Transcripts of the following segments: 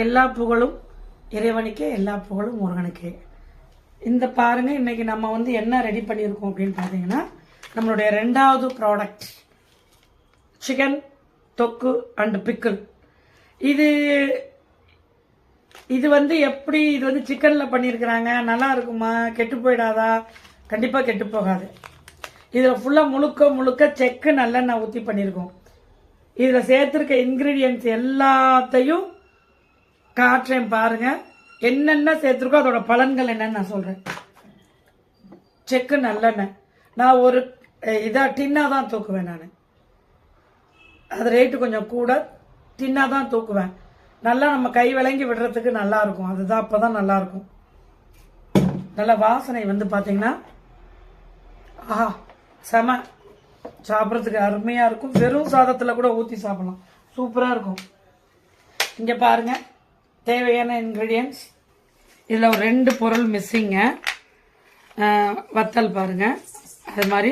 எல்லா புகழும் இறைவனுக்கே, எல்லா புகழும் முருகனுக்கே. இந்த பாருங்க, இன்னைக்கு நம்ம வந்து என்ன ரெடி பண்ணியிருக்கோம் அப்படின்னு பார்த்தீங்கன்னா, நம்மளுடைய 2வது ப்ராடக்ட் சிக்கன் தொக்கு அண்ட் பிக்கிள். இது வந்து எப்படி, இது வந்து சிக்கனில் பண்ணியிருக்கிறாங்க, நல்லா இருக்குமா, கெட்டு போயிடாதா? கண்டிப்பாக கெட்டு போகாது. இதில் ஃபுல்லாக முழுக்க செக்கு நல்லெண்ணெய் ஊற்றி பண்ணியிருக்கோம். இதில் சேர்த்துருக்க இன்க்ரீடியன்ட்ஸ் எல்லாத்தையும் காட்டுறேன் பாருங்க. என்னென்ன சேர்த்துருக்கோ அதோட பலன்கள் என்னன்னு நான் சொல்கிறேன். செக்கு நல்லெண்ணெய் நான் ஒரு டின்னாக தான் தூக்குவேன். நான் அது ரேட்டு கொஞ்சம் கூட, டின்னாக தான் தூக்குவேன். நல்லா நம்ம கை விளங்கி விடுறதுக்கு நல்லா இருக்கும். அதுதான் அப்போ தான் நல்லா இருக்கும். நல்ல வாசனை வந்து பார்த்தீங்கன்னா, ஆஹா செம, சாப்பிட்றதுக்கு அருமையாக இருக்கும். வெறும் சாதத்தில் கூட ஊற்றி சாப்பிடலாம், சூப்பராக இருக்கும். இங்கே பாருங்க, தேவையான இன்க்ரீடியன்ட்ஸ் இதில் ஒரு 2 பொருள் மிஸ்ஸிங்க. வத்தல் பாருங்க, அது மாதிரி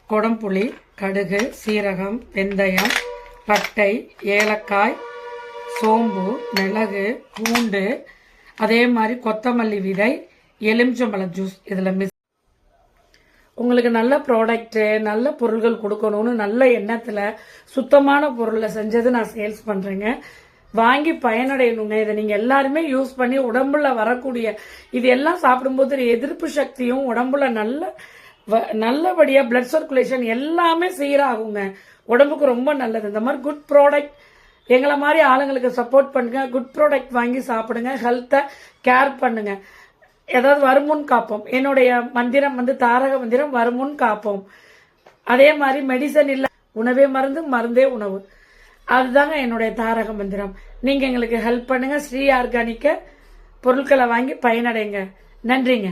கொடம்புளி, கடுகு, சீரகம், வெந்தயம், பட்டை, ஏலக்காய், சோம்பு, மிளகு, பூண்டு, அதே மாதிரி கொத்தமல்லி விதை, எலுமிச்சம்பழம் ஜூஸ். இதில் மிஸ் உங்களுக்கு நல்ல ப்ராடக்ட்டு, நல்ல பொருள்கள் கொடுக்கணும்னு நல்ல எண்ணத்தில் சுத்தமான பொருளை செஞ்சது நான் சேல்ஸ் பண்ணுறேங்க. வாங்கி பயனடையணுங்க. இதை நீங்கள் எல்லாருமே யூஸ் பண்ணி உடம்புல வரக்கூடிய இது எல்லாம் சாப்பிடும்போது எதிர்ப்பு சக்தியும் உடம்புல நல்லபடியாக பிளட் சர்க்குலேஷன் எல்லாமே சீராகுங்க. உடம்புக்கு ரொம்ப நல்லது. இந்த மாதிரி குட் ப்ராடக்ட் எங்களை மாதிரி ஆளுங்களுக்கு சப்போர்ட் பண்ணுங்க. குட் ப்ராடக்ட் வாங்கி சாப்பிடுங்க. ஹெல்த்தை கேர் பண்ணுங்க. ஏதாவது வருமுன் காப்போம். என்னுடைய மந்திரம் வந்து தாரக மந்திரம், வருமுன் காப்போம். அதே மாதிரி மெடிசன் இல்லை, உணவே மருந்து, மருந்தே உணவு. அதுதாங்க என்னுடைய தாரக மந்திரம். நீங்க எங்களுக்கு ஹெல்ப் பண்ணுங்க. ஸ்ரீ ஆர்கானிக்க பொருட்களை வாங்கி பயனடைங்க. நன்றிங்க.